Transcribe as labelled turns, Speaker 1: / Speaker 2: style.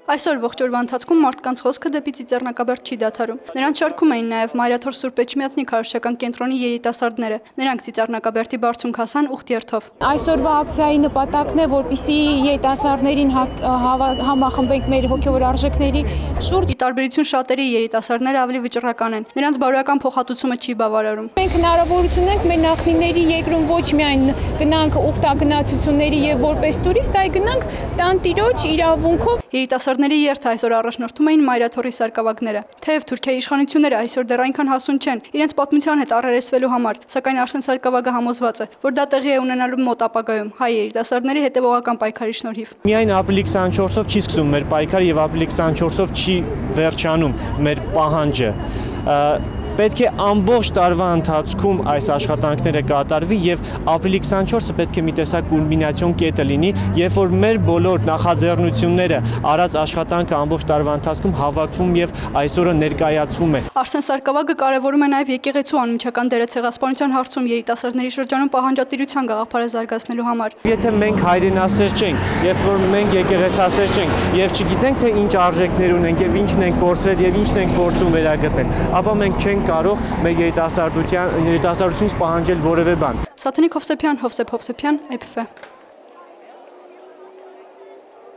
Speaker 1: Այսօր ողջ օրվա ընթացքում մարդկանց խոսքը դեպի Ծիծեռնակաբերդ չի դադարում։ Նրանց շարքում էին նաև Մայրաթոր Սուրբ Էջմիածնի քարոզչական կենտրոնի երիտասարդները։ Նրանք Ծիծեռնակաբերդի բարձունք հասան ուխտիերթով։
Speaker 2: Այսօրվա ակցիայի նպատակն է, որպեսզի երիտասարդներին համախմբենք մեր հոգևոր արժեքների շուրջ։
Speaker 1: Ի տարբերություն շատերի երիտասարդները ավելի վճռական են։ Նրանց բարոյական փոխհատուցումը չի բավարարում։
Speaker 2: Մենք հնարավորություն ենք մեր նախնիների երկրում ոչ միայն գնանք ուխտագնացությունների եւ որպես տուրիստ, այլ գնանք տանտիրոջ իրավունքով։
Speaker 1: Երիտասարդների երթը այսօր առաջնորդում էին Մայրաթորի սարկավագները։ Թեև Թուրքիայի իշխանությունները այսօր դեռ այնքան հասուն չեն իրենց պատմության հետ առերեսվելու համար, սակայն Արսեն Սարգսակյանը համոզված է, որ դա տեղի է ունենալու մոտ ապագայում հայ երիտասարդների հետևողական պայքարի շնորհիվ։
Speaker 3: Միայն ապրիլի 24-ով չի սկսում մեր պայքարը եւ ապրիլի 24-ով չի վերջանում մեր պահանջը։ Պետք է ամբողջ տարվա ընթացքում այս աշխատանքները կատարվի եւ ապրիլի 24-ը պետք է մի տեսակ կուլմինացիոն կետը լինի, երբ որ մեր բոլոր նախաձեռնությունները արած աշխատանքը ամբողջ տարվա ընթացքում հավաքվում եւ այսօրը ներկայացվում է։
Speaker 1: Արսեն Սարգսակյանը կարևորում է նաեւ եկեղեցու անմիջական դերը ցեղասպանության հարցում երիտասարդների շրջանում պահանջատիրության գաղափարը զարգացնելու համար։
Speaker 3: Եթե մենք հայրենասեր չենք, երբ որ մենք եկեղեցասեր չենք եւ չգիտենք թե ինչ արժեքներ ունենք եւ ինչն ենք կորցրել եւ ինչն ենք փորձում վերագտնել, ապա մենք չենք կարող մեր երիտասարդությունից պահանջել որևէ բան։
Speaker 1: Սաթենիկ Հովսեփյան, Հովսեփ Հովսեփյան, EPF